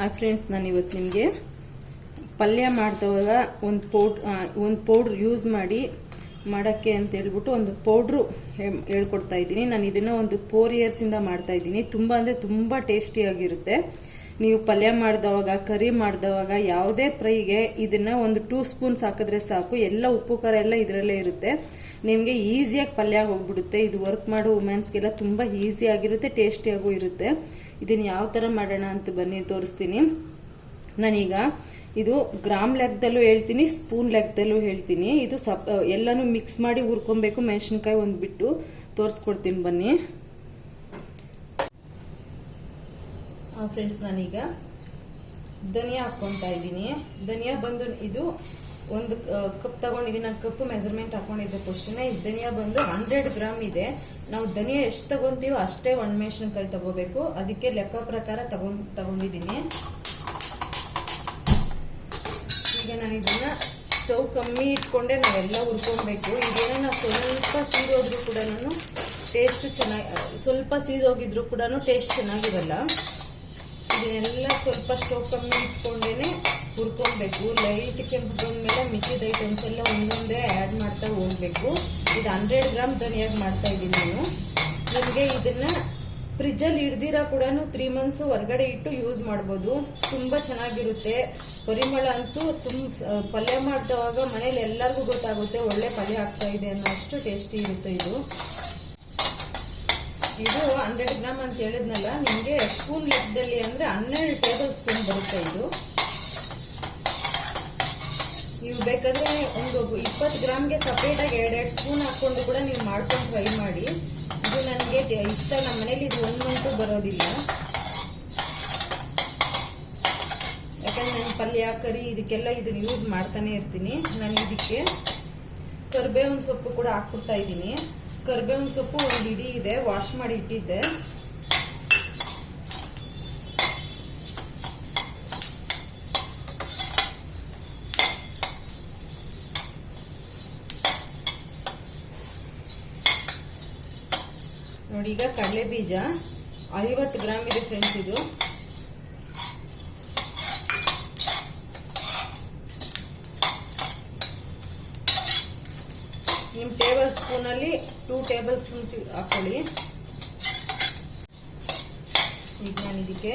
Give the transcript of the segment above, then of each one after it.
Hi friends, ನಾನು ಇವತ್ತು ನಿಮಗೆ ಪಲ್ಯ ಮಾಡಿದವಾಗ ಒಂದು ಪೌಡ್ರ್ ಯೂಸ್ ಮಾಡಿ ಮಾಡೋಕ್ಕೆ ಅಂತ ಹೇಳ್ಬಿಟ್ಟು ಒಂದು ಪೌಡ್ರು ಹೇಳ್ಕೊಡ್ತಾ ಇದ್ದೀನಿ. ನಾನು ಇದನ್ನು ಒಂದು 4 ಇಯರ್ಸಿಂದ ಮಾಡ್ತಾ ಇದ್ದೀನಿ. ತುಂಬ ಅಂದರೆ ತುಂಬ ಟೇಸ್ಟಿಯಾಗಿರುತ್ತೆ. ನೀವು ಪಲ್ಯ ಮಾಡಿದವಾಗ, ಕರಿ ಮಾಡಿದವಾಗ ಯಾವುದೇ ಫ್ರೈಗೆ ಇದನ್ನು ಒಂದು 2 ಸ್ಪೂನ್ಸ್ ಹಾಕಿದ್ರೆ ಸಾಕು. ಎಲ್ಲ ಉಪ್ಪು ಖಾರ ಎಲ್ಲ ಇದರಲ್ಲೇ ಇರುತ್ತೆ. ನಿಮಗೆ ಈಸಿಯಾಗಿ ಪಲ್ಯ ಹೋಗ್ಬಿಡುತ್ತೆ. ಇದು ವರ್ಕ್ ಮಾಡೋ ವುಮೆನ್ಸ್ಗೆಲ್ಲ ತುಂಬ ಈಸಿಯಾಗಿರುತ್ತೆ, ಟೇಸ್ಟಿಯಾಗೂ ಇರುತ್ತೆ. ಇದನ್ನು ಯಾವ ಥರ ಮಾಡೋಣ ಅಂತ ಬನ್ನಿ ತೋರಿಸ್ತೀನಿ. ನಾನೀಗ ಇದು ಗ್ರಾಮ್ ಲೆಕ್ಕದಲ್ಲೂ ಹೇಳ್ತೀನಿ, ಸ್ಪೂನ್ ಲೆಕ್ಕದಲ್ಲೂ ಹೇಳ್ತೀನಿ. ಇದು ಎಲ್ಲನೂ ಮಿಕ್ಸ್ ಮಾಡಿ ಹುರ್ಕೊಬೇಕು. ಮೆಣಸಿನ್ಕಾಯಿ ಒಂದು ಬಿಟ್ಟು ತೋರಿಸ್ಕೊಡ್ತೀನಿ ಬನ್ನಿ. ಫ್ರೆಂಡ್ಸ್, ನಾನೀಗ ಧನಿಯಾ ಹಾಕ್ಕೊತಾ ಇದ್ದೀನಿ. ಧನಿಯಾ ಬಂದು ಇದು ಒಂದು ಕಪ್ ತಗೊಂಡಿದ್ದೀನಿ. ನಾನು ಕಪ್ ಮೆಜರ್ಮೆಂಟ್ ಹಾಕೊಂಡಿದ್ದೆ ಕ್ವಶನ್. ಇದು ಧನಿಯಾ ಬಂದು 100 ಗ್ರಾಮ್ ಇದೆ. ನಾವು ಧನಿಯಾ ಎಷ್ಟು ತಗೊಂತೀವೋ ಅಷ್ಟೇ ಒಣಮೆಣಸಿನಕಾಯಿ ತಗೋಬೇಕು. ಅದಕ್ಕೆ ಲೆಕ್ಕ ಪ್ರಕಾರ ತಗೊಂಡಿದ್ದೀನಿ. ಈಗ ನಾನು ಇದನ್ನ ಸ್ಟವ್ ಕಮ್ಮಿ ಇಟ್ಕೊಂಡೆ ನಾವೆಲ್ಲ ಹುರ್ಕೊಬೇಕು. ಇದೇನೋ ನಾವು ಸ್ವಲ್ಪ ಸೀದೋದ್ರೂ ಕೂಡ ಟೇಸ್ಟ್ ಚೆನ್ನಾಗಿ, ಸ್ವಲ್ಪ ಸೀದೋಗಿದ್ರು ಕೂಡ ಟೇಸ್ಟ್ ಚೆನ್ನಾಗಿರಲ್ಲ. ಇದನ್ನೆಲ್ಲ ಸ್ವಲ್ಪ ಸ್ಟವ್ ಕಮ್ಮಿ ಇಟ್ಕೊಂಡೇನೆ ಹುರ್ಕೊಬೇಕು. ಲೈಟ್ ಕೆಂಪು ಬಂದ್ಮೇಲೆ ಮಿಕ್ಕಿದ ಐಟಮ್ಸ್ ಎಲ್ಲ ಒಂದೊಂದೇ ಆ್ಯಡ್ ಮಾಡ್ತಾ ಹೋಗ್ಬೇಕು. ಇದು 100 ಗ್ರಾಮ್ ಧನಿಯಾಗಿ ಮಾಡ್ತಾ ಇದ್ದೀನಿ ನಾನು. ನಿಮಗೆ ಇದನ್ನ ಫ್ರಿಜ್ಜಲ್ಲಿ ಹಿಡ್ದಿರಾ ಕೂಡ 3 ಮಂತ್ಸ್ ಹೊರಗಡೆ ಇಟ್ಟು ಯೂಸ್ ಮಾಡ್ಬೋದು. ತುಂಬ ಚೆನ್ನಾಗಿರುತ್ತೆ. ಪರಿಮಳ ಅಂತೂ ಪಲ್ಯ ಮಾಡಿದವಾಗ ಮನೇಲಿ ಎಲ್ಲರಿಗೂ ಗೊತ್ತಾಗುತ್ತೆ ಒಳ್ಳೆ ಪಲ್ಯ ಆಗ್ತಾ ಇದೆ ಅನ್ನೋ ಅಷ್ಟು ಟೇಸ್ಟಿ ಇರುತ್ತೆ. ಇದು 100 ಗ್ರಾಮ್ ಅಂತ ಹೇಳಿದ್ನಲ್ಲ, ನಿಮಗೆ ಸ್ಪೂನ್ ಲೆಕ್ಕದಲ್ಲಿ ಅಂದ್ರೆ 12 ಟೇಬಲ್ ಸ್ಪೂನ್ ಬರುತ್ತೆ. ಇದು ನೀವು ಬೇಕಾದ್ರೆ ಒಂದು 20 ಗ್ರಾಮ್ಗೆ ಸಪರೇಟ್ ಆಗಿ 2 ಸ್ಪೂನ್ ಹಾಕೊಂಡು ಕೂಡ ನೀವು ಮಾಡ್ಕೊಂಡು ಟ್ರೈ ಮಾಡಿ. ಇದು ನನಗೆ ಇಷ್ಟ. ನಮ್ಮ ಮನೇಲಿ ಇದು 1 ಮಂತು ಬರೋದಿಲ್ಲ. ಯಾಕಂದ್ರೆ ನಾನು ಪಲ್ಯ, ಕರಿ ಇದಕ್ಕೆಲ್ಲ ಇದನ್ನ ಯೂಸ್ ಮಾಡ್ತಾನೆ ಇರ್ತೀನಿ. ನಾನು ಇದಕ್ಕೆ ಕರಿಬೇವಿನ ಸೊಪ್ಪು ಕೂಡ ಹಾಕ್ಬಿಡ್ತಾ ಇದ್ದೀನಿ. ಕರಿಬೇವಿನ ಸೊಪ್ಪು ಒಂದು ಇಡೀ ಇದೆ, ವಾಶ್ ಮಾಡಿ ಇಟ್ಟಿದ್ದೆ. ನೋಡಿ, ಈಗ ಕಡಲೆ ಬೀಜ 50 ಗ್ರಾಮ್ ಇದೆ ಫ್ರೆಂಡ್ಸ್. ಇದು ನಿಮ್ಮ ಟೇಬಲ್ ಸ್ಪೂನ್ ಅಲ್ಲಿ 2 ಟೇಬಲ್ ಸ್ಪೂನ್ಸ್ ಹಾಕೊಳ್ಳಿ. ಈಗ ನಾನು ಇದಕ್ಕೆ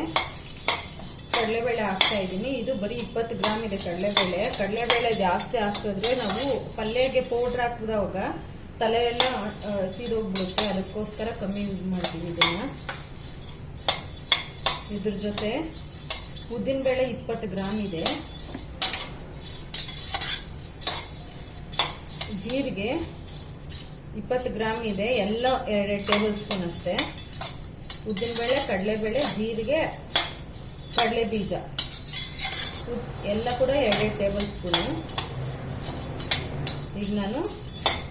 ಕಡಲೆಬೇಳೆ ಹಾಕ್ತಾ ಇದ್ದೀನಿ. ಇದು ಬರೀ 20 ಗ್ರಾಮ್ ಇದೆ ಕಡಲೆಬೇಳೆ. ಕಡಲೆಬೇಳೆ ಜಾಸ್ತಿ ಹಾಕಿದ್ರೆ ನಾವು ಪಲ್ಯಗೆ ಪೌಡ್ರ್ ಹಾಕಿದವಾಗ ತಲೆ ಎಲ್ಲ ಸೀದೋಗ್ಬಿಡುತ್ತೆ. ಅದಕ್ಕೋಸ್ಕರ ಕಮ್ಮಿ ಯೂಸ್ ಮಾಡ್ತೀವಿ ಇದನ್ನ. ಇದ್ರ ಜೊತೆ ಉದ್ದಿನಬೇಳೆ 20 ಗ್ರಾಮ್ ಇದೆ. ಜೀರಿಗೆ 20 ಗ್ರಾಮ್ ಇದೆ. ಎಲ್ಲ 2 ಟೇಬಲ್ ಸ್ಪೂನ್ ಅಷ್ಟೇ. ಉದ್ದಿನಬೇಳೆ, ಕಡಲೆಬೇಳೆ, ಜೀರಿಗೆ, ಕಡಲೆ ಬೀಜ ಎಲ್ಲ ಕೂಡ 2 ಟೇಬಲ್ ಸ್ಪೂನು. ಈಗ ನಾನು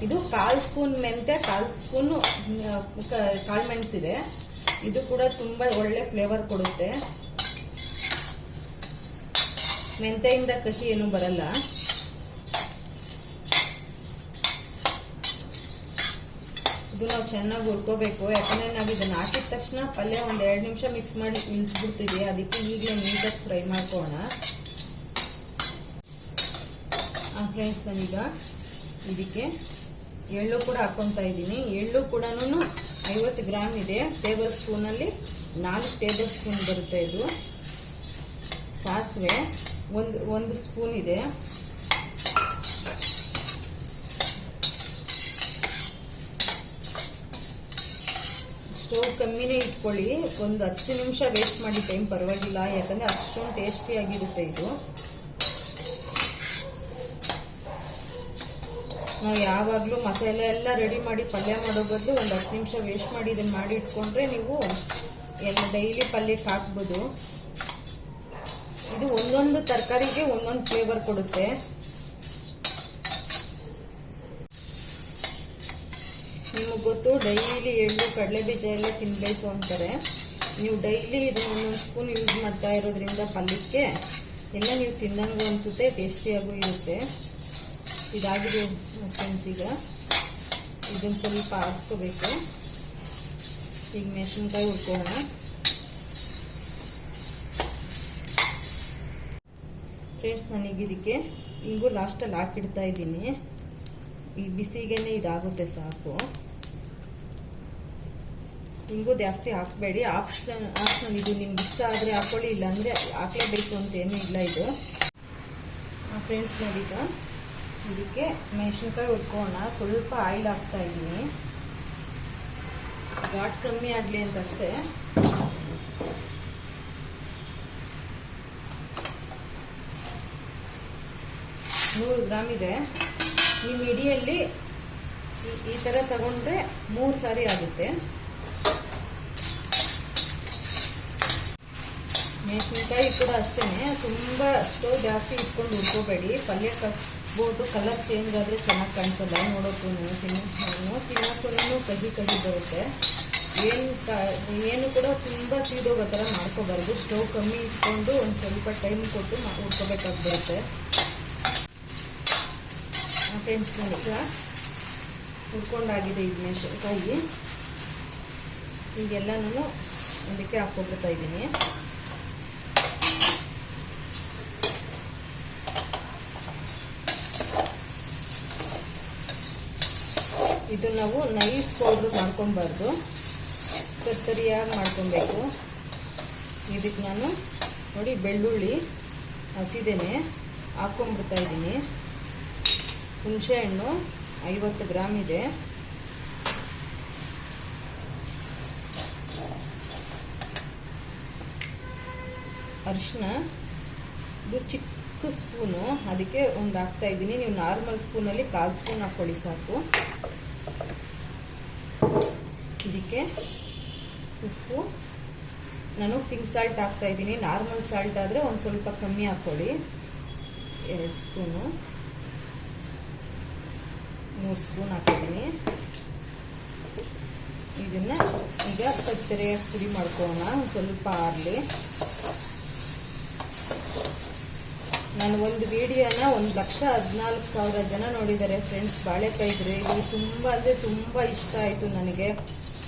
ಇದು 1/4 ಸ್ಪೂನ್ ಮೆಂತ್ಯ, 1/4 ಸ್ಪೂನ್ ಕಾಳುಮೆಣಸಿದೆ. ಇದು ಕೂಡ ತುಂಬಾ ಒಳ್ಳೆ ಫ್ಲೇವರ್ ಕೊಡುತ್ತೆ. ಮೆಂತ್ಯದಿಂದ ಕಹಿ ಏನು ಬರಲ್ಲ. ಇದು ನಾವು ಚೆನ್ನಾಗಿ ಹುರ್ಕೋಬೇಕು. ಯಾಕಂದ್ರೆ ನಾವು ಇದನ್ನ ಹಾಕಿದ ತಕ್ಷಣ ಪಲ್ಯ 1-2 ನಿಮಿಷ ಮಿಕ್ಸ್ ಮಾಡಿ ನಿಲ್ಸ್ಬಿಡ್ತೀವಿ. ಅದಕ್ಕೆ ಈಗಲೇ ನೀಟಾಗಿ ಫ್ರೈ ಮಾಡ್ಕೋಣ. ಫ್ರೆಂಡ್ಸ್, ನಾನೀಗ ಇದಕ್ಕೆ ಎಳ್ಳು ಕೂಡ ಹಾಕೊಂತ ಇದ್ದೀನಿ. ಎಳ್ಳು ಕೂಡ 50 ಗ್ರಾಮ್ ಇದೆ. ಟೇಬಲ್ ಸ್ಪೂನ್ ಅಲ್ಲಿ 4 ಟೇಬಲ್ ಸ್ಪೂನ್ ಬರುತ್ತೆ. ಇದು ಸಾಸಿವೆ ಒಂದು ಸ್ಪೂನ್ ಇದೆ. ಸ್ಟವ್ ಕಮ್ಮಿನೇ ಇಟ್ಕೊಳ್ಳಿ. ಒಂದು 10 ನಿಮಿಷ ವೇಸ್ಟ್ ಮಾಡಿ ಟೈಮ್ ಪರವಾಗಿಲ್ಲ. ಯಾಕಂದ್ರೆ ಅಷ್ಟೊಂದು ಟೇಸ್ಟಿ ಆಗಿರುತ್ತೆ ಇದು. ನಾವು ಯಾವಾಗಲೂ ಮಸಾಲೆ ಎಲ್ಲ ರೆಡಿ ಮಾಡಿ ಪಲ್ಯ ಮಾಡೋ ಬದಲು ಒಂದು 10 ನಿಮಿಷ ವೇಸ್ಟ್ ಮಾಡಿ ಇದನ್ನ ಮಾಡಿ ಇಟ್ಕೊಂಡ್ರೆ ನೀವು ಎಲ್ಲ ಡೈಲಿ ಪಲ್ಯಕ್ಕೆ ಹಾಕ್ಬೋದು. ಇದು ಒಂದೊಂದು ತರಕಾರಿಗೆ ಒಂದೊಂದು ಫ್ಲೇವರ್ ಕೊಡುತ್ತೆ. ನಿಮಗೆ ಗೊತ್ತು, ಡೈಲಿ ಎಳ್ಳು, ಕಡಲೆ ಬೀಜ ಎಲ್ಲ ತಿನ್ಬೇಕು ಅಂತಾರೆ. ನೀವು ಡೈಲಿ ಇದನ್ನ 1 ಸ್ಪೂನ್ ಯೂಸ್ ಮಾಡ್ತಾ ಇರೋದ್ರಿಂದ ಪಲ್ಯಕ್ಕೆ ಎಲ್ಲ ನೀವು ತಿನ್ನಂಗೂ ಅನ್ಸುತ್ತೆ, ಟೇಸ್ಟಿಯಾಗೂ ಇರುತ್ತೆ. ಇದಾಗಿದೆ ಫ್ರೆಂಡ್ಸ್. ಈಗ ಇದನ್ನ ಸ್ವಲ್ಪ ಆರಿಸ್ಕೋಬೇಕು. ಈಗ ಮೆಣಸಿನ್ಕಾಯಿ ಹುರ್ಕೋಣ. ಫ್ರೆಂಡ್ಸ್, ನನಗೆ ಇದಕ್ಕೆ ಹಿಂಗು ಲಾಸ್ಟಲ್ಲಿ ಹಾಕಿಡ್ತಾ ಇದ್ದೀನಿ. ಈ ಬಿಸಿಗೆನೆ ಇದಾಗುತ್ತೆ ಸಾಕು. ಹಿಂಗು ಜಾಸ್ತಿ ಹಾಕಬೇಡಿ, ಆಪ್ಷನ್ ಇದು. ನಿಮ್ಗೆ ಇಷ್ಟ ಆದರೆ ಹಾಕೊಳ್ಳಿ, ಇಲ್ಲಾಂದರೆ ಹಾಕಲೇಬೇಕು ಅಂತ ಏನೂ ಇಲ್ಲ ಇದು. ಫ್ರೆಂಡ್ಸ್ ನೋಡಿ, ಈಗ ಇದಕ್ಕೆ ಮೆಣಸಿನ್ಕಾಯಿ ಹುರ್ಕೋಣ. ಸ್ವಲ್ಪ ಆಯಿಲ್ ಹಾಕ್ತಾ ಇದ್ದೀನಿ, ಘಾಟ್ ಕಮ್ಮಿ ಆಗಲಿ ಅಂತ ಅಷ್ಟೇ. ನೂರು ಗ್ರಾಮ್ ಇದೆ. ನಿಮ್ಮ ಇಡಿಯಲ್ಲಿ ಈ ಥರ ತಗೊಂಡ್ರೆ 3 ಸಾರಿ ಆಗುತ್ತೆ. ಮೆಣಸಿನ್ಕಾಯಿ ಕೂಡ ಅಷ್ಟೇ, ತುಂಬ ಸ್ಟೋವ್ ಜಾಸ್ತಿ ಇಟ್ಕೊಂಡು ಹುರ್ಕೋಬೇಡಿ. ಪಲ್ಯ ಬೋಟು ಕಲರ್ ಚೇಂಜ್ ಆದರೆ ಚೆನ್ನಾಗಿ ಕಾಣಿಸಲ್ಲ, ನೋಡೋಕ್ಕೂ ತಿನ್ನೋಕ್ಕೂ ಕಹಿ ಬರುತ್ತೆ. ಏನು ಕೂಡ ತುಂಬ ಸೀದೋಗೋ ಥರ ಮಾಡ್ಕೋಬಾರ್ದು. ಸ್ಟೋವ್ ಕಮ್ಮಿ ಇಟ್ಕೊಂಡು ಒಂದು ಸ್ವಲ್ಪ ಟೈಮ್ ಕೊಟ್ಟು ಹುರ್ಕೋಬೇಕಾಗಿ ಬರುತ್ತೆ. ಫ್ರೆಂಡ್ಸ್, ನನಗೆ ಹುರ್ಕೊಂಡಾಗಿದೆ ಇದು ಮೆಣಸಿನ್ಕಾಯಿ. ಈಗೆಲ್ಲನೂ ಅದಕ್ಕೆ ಹಾಕ್ಕೊಬಿಡ್ತಾ ಇದ್ದೀನಿ. ಇದು ನಾವು ನೈಸ್ ಪೌಡ್ರ್ ಮಾಡ್ಕೊಬಾರ್ದು, ತರಿಯಾಗಿ ಮಾಡ್ಕೊಬೇಕು. ಇದಕ್ಕೆ ನಾನು ನೋಡಿ ಬೆಳ್ಳುಳ್ಳಿ ಹಸಿದೇನೆ ಹಾಕ್ಕೊಂಡ್ಬಿಡ್ತಾ ಇದ್ದೀನಿ. ಹುಣಸೆಹಣ್ಣು 50 ಗ್ರಾಮ್ ಇದೆ. ಅರಿಶಿನ ಇದು ಚಿಕ್ಕ ಸ್ಪೂನು, ಅದಕ್ಕೆ ಒಂದು ಹಾಕ್ತಾ ಇದ್ದೀನಿ. ನೀವು ನಾರ್ಮಲ್ ಸ್ಪೂನಲ್ಲಿ 1/4 ಸ್ಪೂನ್ ಹಾಕ್ಕೊಳ್ಳಿ ಸಾಕು. ಇದಕ್ಕೆ ಉಪ್ಪು, ನಾನು ಪಿಂಕ್ ಸಾಲ್ಟ್ ಹಾಕ್ತಾ ಇದ್ದೀನಿ. ನಾರ್ಮಲ್ ಸಾಲ್ಟ್ ಆದರೆ ಒಂದು ಸ್ವಲ್ಪ ಕಮ್ಮಿ ಹಾಕ್ಕೊಳ್ಳಿ. 2 ಸ್ಪೂನು, 3 ಸ್ಪೂನ್ ಹಾಕಿದ್ದೀನಿ. ಇದನ್ನ ಈಗ ತರಿಯಾಗಿ ಪುಡಿ ಮಾಡ್ಕೊಳ್ಳೋಣ, ಸ್ವಲ್ಪ ಆರಲಿ. ನಾನು ಒಂದು ವಿಡಿಯೋನ 1,14,000 ಜನ ನೋಡಿದ್ದಾರೆ ಫ್ರೆಂಡ್ಸ್. ಬಾಳೆಕಾಯಿ ಗ್ರೇವಿ ತುಂಬ ಅಂದರೆ ತುಂಬ ಇಷ್ಟ ಆಯಿತು ನನಗೆ.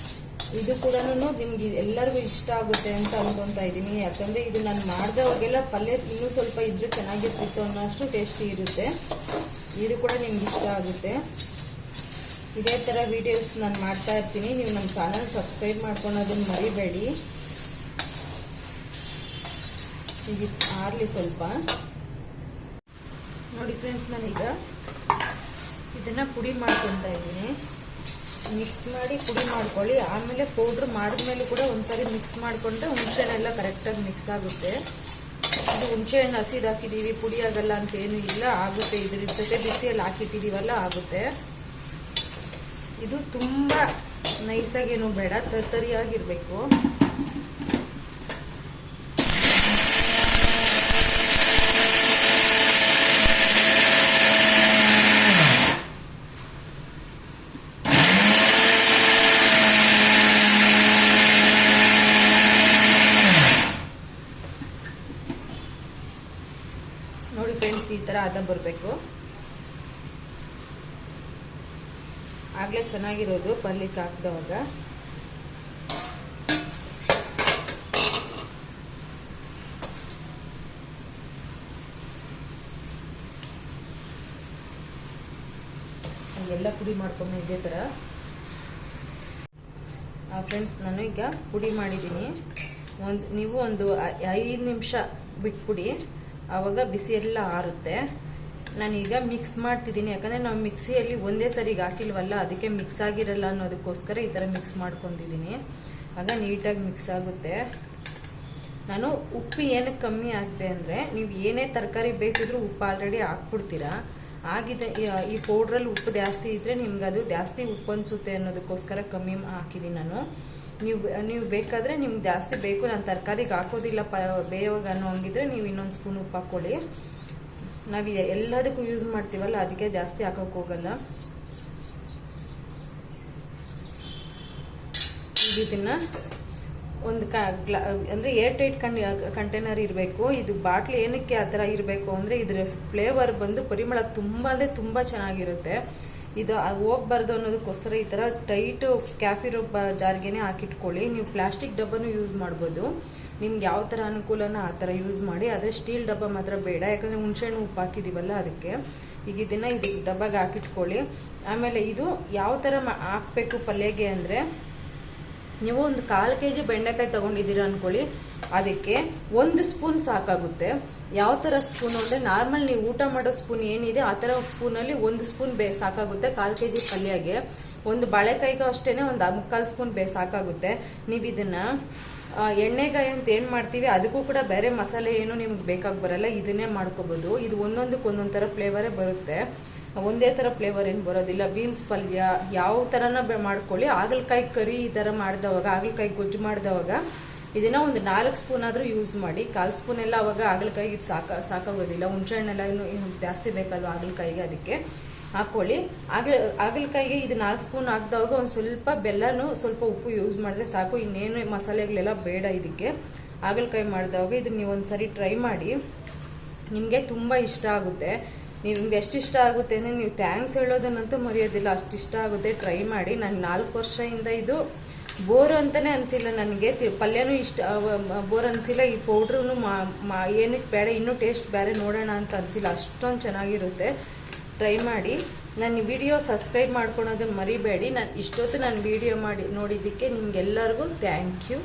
ಇದು ಕೂಡ ನಿಮ್ಗೆ ಎಲ್ಲರಿಗೂ ಇಷ್ಟ ಆಗುತ್ತೆ ಅಂತ ಅನ್ಕೊತಾ ಇದ್ದೀನಿ. ಯಾಕಂದರೆ ಇದು ನಾನು ಮಾಡಿದವಾಗೆಲ್ಲ ಪಲ್ಯ ಇನ್ನೂ ಸ್ವಲ್ಪ ಇದ್ರೆ ಚೆನ್ನಾಗಿರ್ತಿತ್ತು ಅನ್ನೋಷ್ಟು ಟೇಸ್ಟಿ ಇರುತ್ತೆ. ಇದು ಕೂಡ ನಿಮ್ಗೆ ಇಷ್ಟ ಆಗುತ್ತೆ. ಇದೇ ಥರ ವಿಡಿಯೋಸ್ ನಾನು ಮಾಡ್ತಾ ಇರ್ತೀನಿ. ನೀವು ನಮ್ಮ ಚಾನಲ್ ಸಬ್ಸ್ಕ್ರೈಬ್ ಮಾಡ್ಕೊಳೋದನ್ನು ಮರಿಬೇಡಿ. ಈಗ ಆರಲಿ ಸ್ವಲ್ಪ. ನೋಡಿ ಫ್ರೆಂಡ್ಸ್, ನಾನೀಗ ಇದನ್ನು ಪುಡಿ ಮಾಡ್ಕೊತಾ ಇದ್ದೀನಿ. ಮಿಕ್ಸ್ ಮಾಡಿ ಪುಡಿ ಮಾಡ್ಕೊಳ್ಳಿ. ಆಮೇಲೆ ಪೌಡ್ರ್ ಮಾಡಿದ್ಮೇಲೆ ಕೂಡ ಒಂದ್ಸರಿ ಮಿಕ್ಸ್ ಮಾಡಿಕೊಂಡ್ರೆ ಹುಣಸೆಹಣ್ಣೆಲ್ಲ ಕರೆಕ್ಟಾಗಿ ಮಿಕ್ಸ್ ಆಗುತ್ತೆ. ಇದು ಹುಣಸೆಹಣ್ಣು ಹಸಿದು ಹಾಕಿದ್ದೀವಿ, ಪುಡಿ ಆಗಲ್ಲ ಅಂತ ಏನು ಇಲ್ಲ, ಆಗುತ್ತೆ. ಇದ್ರ ಜೊತೆ ಬಿಸಿಯಲ್ಲಿ ಹಾಕಿಟ್ಟಿದ್ದೀವಲ್ಲ, ಆಗುತ್ತೆ. ಇದು ತುಂಬ ನೈಸಾಗೇನು ಬೇಡ, ತರಿಯಾಗಿರಬೇಕು. ನೋಡಿ ಫ್ರೆಂಡ್ಸ್, ಈ ಥರ ಹದ ಬರಬೇಕು. ಆಗಲೇ ಚೆನ್ನಾಗಿರೋದು ಪಲ್ಯಕ್ಕೆ ಹಾಕಿದವಾಗ. ಎಲ್ಲ ಪುಡಿ ಮಾಡ್ಕೊಂಡು ಇದೇ ಥರ. ಫ್ರೆಂಡ್ಸ್, ನಾನು ಈಗ ಪುಡಿ ಮಾಡಿದ್ದೀನಿ. ನೀವು ಒಂದು 5 ನಿಮಿಷ ಬಿಟ್ಬಿಡಿ, ಆವಾಗ ಬಿಸಿ ಎಲ್ಲ ಆರುತ್ತೆ. ನಾನೀಗ ಮಿಕ್ಸ್ ಮಾಡ್ತಿದ್ದೀನಿ, ಯಾಕಂದರೆ ನಾವು ಮಿಕ್ಸಿಯಲ್ಲಿ ಒಂದೇ ಸರಿಗೆ ಹಾಕಿಲ್ವಲ್ಲ, ಅದಕ್ಕೆ ಮಿಕ್ಸ್ ಆಗಿರಲ್ಲ ಅನ್ನೋದಕ್ಕೋಸ್ಕರ ಈ ಥರ ಮಿಕ್ಸ್ ಮಾಡ್ಕೊತಿದ್ದೀನಿ. ಆಗ ನೀಟಾಗಿ ಮಿಕ್ಸ್ ಆಗುತ್ತೆ. ನಾನು ಉಪ್ಪು ಏನಕ್ಕೆ ಕಮ್ಮಿ ಆಗಿದೆ ಅಂದರೆ, ನೀವು ಏನೇ ತರಕಾರಿ ಬೇಯಿಸಿದ್ರೂ ಉಪ್ಪು ಆಲ್ರೆಡಿ ಹಾಕ್ಬಿಡ್ತೀರಾ. ಆಗಿದೆ ಈ ಪೌಡ್ರಲ್ಲಿ ಉಪ್ಪು ಜಾಸ್ತಿ ಇದ್ದರೆ ನಿಮ್ಗೆ ಅದು ಜಾಸ್ತಿ ಉಪ್ಪು ಅನಿಸುತ್ತೆ ಅನ್ನೋದಕ್ಕೋಸ್ಕರ ಕಮ್ಮಿ ಹಾಕಿದ್ದೀನಿ ನಾನು. ನೀವು ಬೇಕಾದರೆ ನಿಮ್ಗೆ ಜಾಸ್ತಿ ಬೇಕು, ನಾನು ತರಕಾರಿಗೆ ಹಾಕೋದಿಲ್ಲ ಬೇಯವಾಗ ಅನ್ನೋ ಹಂಗಿದ್ರೆ ನೀವು ಇನ್ನೊಂದು ಸ್ಪೂನ್ ಉಪ್ಪು ಹಾಕ್ಕೊಳ್ಳಿ. ನಾವು ಎಲ್ಲದಕ್ಕೂ ಯೂಸ್ ಮಾಡ್ತೀವಲ್ಲ, ಅದಕ್ಕೆ ಜಾಸ್ತಿ ಹಾಕೋಕೆ ಹೋಗಲ್ಲ. ಇದನ್ನು ಒಂದು ಅಂದರೆ ಏರ್ ಟೈಟ್ ಕಂಟೈನರ್ ಇರಬೇಕು. ಇದು ಬಾಟ್ಲಿ ಏನಕ್ಕೆ ಆ ಥರ ಇರಬೇಕು ಅಂದರೆ, ಇದರ ಫ್ಲೇವರ್ ಬಂದು ಪರಿಮಳ ತುಂಬ ಅಂದರೆ ತುಂಬ ಚೆನ್ನಾಗಿರುತ್ತೆ. ಇದು ಹೋಗ್ಬಾರ್ದು ಅನ್ನೋದಕ್ಕೋಸ್ಕರ ಈ ಥರ ಟೈಟ್ ಕ್ಯಾಫಿರೋ ಜಾರ್ಗೆನೆ ಹಾಕಿಟ್ಕೊಳ್ಳಿ. ನೀವು ಪ್ಲಾಸ್ಟಿಕ್ ಡಬ್ಬನೂ ಯೂಸ್ ಮಾಡ್ಬೋದು, ನಿಮ್ಗೆ ಯಾವ ಥರ ಅನುಕೂಲನ ಆ ಥರ ಯೂಸ್ ಮಾಡಿ. ಆದರೆ ಸ್ಟೀಲ್ ಡಬ್ಬ ಮಾತ್ರ ಬೇಡ, ಯಾಕಂದರೆ ಹುಣಸೆಹಣ್ಣು ಉಪ್ಪು ಹಾಕಿದ್ದೀವಲ್ಲ ಅದಕ್ಕೆ. ಈಗ ಇದನ್ನು ಇದಕ್ಕೆ ಡಬ್ಬಗೆ ಹಾಕಿಟ್ಕೊಳ್ಳಿ. ಆಮೇಲೆ ಇದು ಯಾವ ಥರ ಹಾಕಬೇಕು ಪಲ್ಯಗೆ ಅಂದರೆ, ನೀವು ಒಂದು 1/4 kg ಬೆಂಡೆಕಾಯಿ ತೊಗೊಂಡಿದ್ದೀರಾ ಅಂದ್ಕೊಳ್ಳಿ, ಅದಕ್ಕೆ 1 ಸ್ಪೂನ್ ಸಾಕಾಗುತ್ತೆ. ಯಾವ ಥರ ಸ್ಪೂನ್ ಅಂದರೆ ನಾರ್ಮಲ್ ನೀವು ಊಟ ಮಾಡೋ ಸ್ಪೂನ್ ಏನಿದೆ ಆ ಥರ ಸ್ಪೂನಲ್ಲಿ 1 ಸ್ಪೂನ್ ಸಾಕಾಗುತ್ತೆ 1/4 kg ಪಲ್ಯಗೆ. ಒಂದು ಬಾಳೆಕಾಯಿಗೂ ಅಷ್ಟೇ ಒಂದು 3/4 ಸ್ಪೂನ್ ಸಾಕಾಗುತ್ತೆ. ನೀವು ಇದನ್ನು ಎಣ್ಣೆಗಾಯಿ ಅಂತ ಏನು ಮಾಡ್ತೀವಿ ಅದಕ್ಕೂ ಕೂಡ ಬೇರೆ ಮಸಾಲೆ ಏನು ನಿಮ್ಗೆ ಬೇಕಾಗಿ ಬರಲ್ಲ, ಇದನ್ನೇ ಮಾಡ್ಕೋಬೋದು. ಇದು ಒಂದೊಂದಕ್ಕೆ ಒಂದೊಂದು ಥರ ಫ್ಲೇವರೇ ಬರುತ್ತೆ, ಒಂದೇ ಥರ ಫ್ಲೇವರ್ ಏನು ಬರೋದಿಲ್ಲ. ಬೀನ್ಸ್ ಪಲ್ಯ ಯಾವ ಥರನ ಮಾಡ್ಕೊಳ್ಳಿ. ಹಾಗಲಕಾಯಿ ಕರಿ ಈ ಥರ ಮಾಡಿದವಾಗ, ಹಾಗಲಕಾಯಿ ಗೊಜ್ಜು ಮಾಡಿದವಾಗ ಇದನ್ನ ಒಂದು 4 ಸ್ಪೂನ್ ಆದರೂ ಯೂಸ್ ಮಾಡಿ. 1/4 ಸ್ಪೂನ್ ಎಲ್ಲ ಅವಾಗ ಹಾಗಲಕಾಯಿಗೆ ಸಾಕಾಗೋದಿಲ್ಲ. ಹುಣಸೆಹಣ್ಣೆಲ್ಲ ಇನ್ನು ಜಾಸ್ತಿ ಬೇಕಲ್ವ ಹಾಗಲಕಾಯಿಗೆ, ಅದಕ್ಕೆ ಹಾಕೊಳ್ಳಿ. ಹಾಗಲಕಾಯಿಗೆ ಇದು 4 ಸ್ಪೂನ್ ಹಾಕಿದವಾಗ ಒಂದು ಸ್ವಲ್ಪ ಬೆಲ್ಲನೂ ಸ್ವಲ್ಪ ಉಪ್ಪು ಯೂಸ್ ಮಾಡಿದ್ರೆ ಸಾಕು. ಇನ್ನೇನು ಮಸಾಲೆಗಳೆಲ್ಲ ಬೇಡ ಇದಕ್ಕೆ. ಹಾಗಲಕಾಯಿ ಮಾಡಿದವಾಗ ಇದನ್ನ ನೀವು ಒಂದ್ಸರಿ ಟ್ರೈ ಮಾಡಿ, ನಿಮಗೆ ತುಂಬ ಇಷ್ಟ ಆಗುತ್ತೆ. ನಿಮ್ಗೆ ಎಷ್ಟು ಇಷ್ಟ ಆಗುತ್ತೆ ಅಂದರೆ ನೀವು ಥ್ಯಾಂಕ್ಸ್ ಹೇಳೋದನ್ನಂತೂ ಮರೆಯೋದಿಲ್ಲ, ಅಷ್ಟು ಇಷ್ಟ ಆಗುತ್ತೆ. ಟ್ರೈ ಮಾಡಿ. ನಾನು 4 ವರ್ಷದಿಂದ ಇದು ಬೋರ್ ಅಂತಲೇ ಅನಿಸಿಲ್ಲ ನನಗೆ, ಪಲ್ಯನೂ ಇಷ್ಟ ಬೋರ್ ಅನಿಸಿಲ್ಲ. ಈ ಪೌಡ್ರೂ ಏನಕ್ಕೆ ಬೇಡ, ಇನ್ನೂ ಟೇಸ್ಟ್ ಬೇರೆ ನೋಡೋಣ ಅಂತ ಅನಿಸಿಲ್ಲ, ಅಷ್ಟೊಂದು ಚೆನ್ನಾಗಿರುತ್ತೆ. ಟ್ರೈ ಮಾಡಿ. ನನ್ನ ವಿಡಿಯೋ ಸಬ್ಸ್ಕ್ರೈಬ್ ಮಾಡ್ಕೊಳೋದನ್ನು ಮರಿಬೇಡಿ. ನಾನು ಇಷ್ಟೊತ್ತು ನಾನು ವಿಡಿಯೋ ಮಾಡಿ ನೋಡಿದ್ದಕ್ಕೆ ನಿಮ್ಗೆಲ್ಲರಿಗೂ ಥ್ಯಾಂಕ್ ಯು.